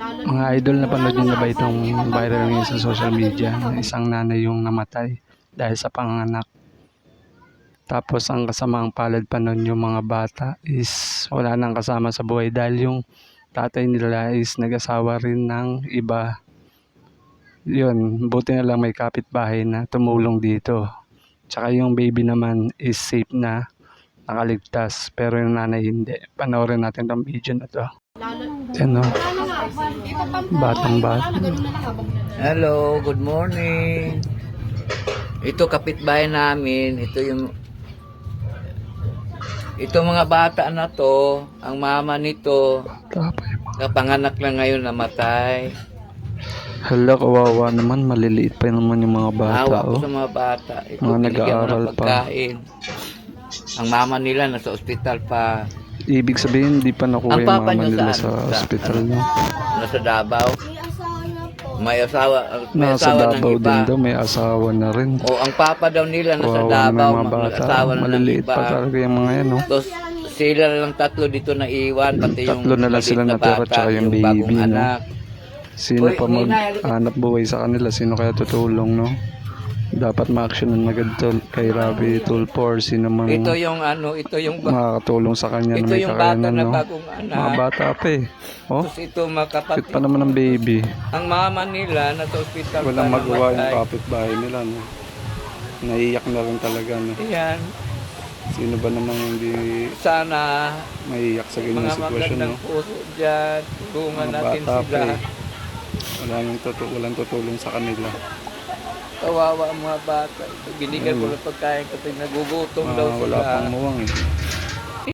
Mga idol, napanood nyo na ba itong viral ngayon sa social media? Isang nanay yung namatay dahil sa panganak. Tapos ang kasamaang palad pa nun yung mga bata is wala nang kasama sa buhay dahil yung tatay nila is nag-asawa rin ng iba. Yun, buti na lang may kapitbahay na tumulong dito. Tsaka yung baby naman is safe na, nakaligtas, pero yung nanay hindi. Panoorin natin tong video na to. Yan o, batang bata. Hello, good morning. Ito kapitbahay namin, ito mga bata na to, ang mama nito, kapanganak lang ngayon namatay. Hala, kawawa naman, maliliit pa naman yung mga bata. Awa ko sa mga bata. Ito, mga binigyan ko nag-aaral ng pagkain. Ang mama nila nasa ospital pa. Ibig sabihin, hindi pa nakuha Ang yung papa mama nyo nila saan? sa hospital. Ano? No? Nasa Davao. May asawa Nasa ng Davao iba. din daw, may asawa na rin. O ang papa daw nila nasa Kawawa naman Davao, yung mga bata. asawa na ng Maliliit iba. pa talaga yung mga yan. No? Tapos sila lang tatlo dito na iwan, pati yung Tatlo na lang maliit sila na natira, bata, tsaka yung bagong baby, no? anak. Sino Uy, pa mag-hanap buhay sa kanila? Sino kaya tutulong, no? Dapat ma-actionan agad kay Rabi Tulfo or sino mang Ito yung makakatulong sa kanya na ito may yung bata kakayanan, na no? bagong anak. Mga bata pa eh. Oh, Tapos ito cute makapatid. pa naman ng baby. Ang mama nila nasa ospital Walang pa magawa yung namatay. kapitbahay nila, no? Naiiyak na rin talaga, no? Ayan. Sino ba namang hindi Sana maiiyak sa ganyang mga sitwasyon, no? magandang puso dyan, tulungan Mga natin bata pa sila. eh. Walang tutulong sa kanila. Kawawa ang mga bata. Ito, binigyan ko ng pagkain kasi nagugutom daw Wala sila. pang muwang eh.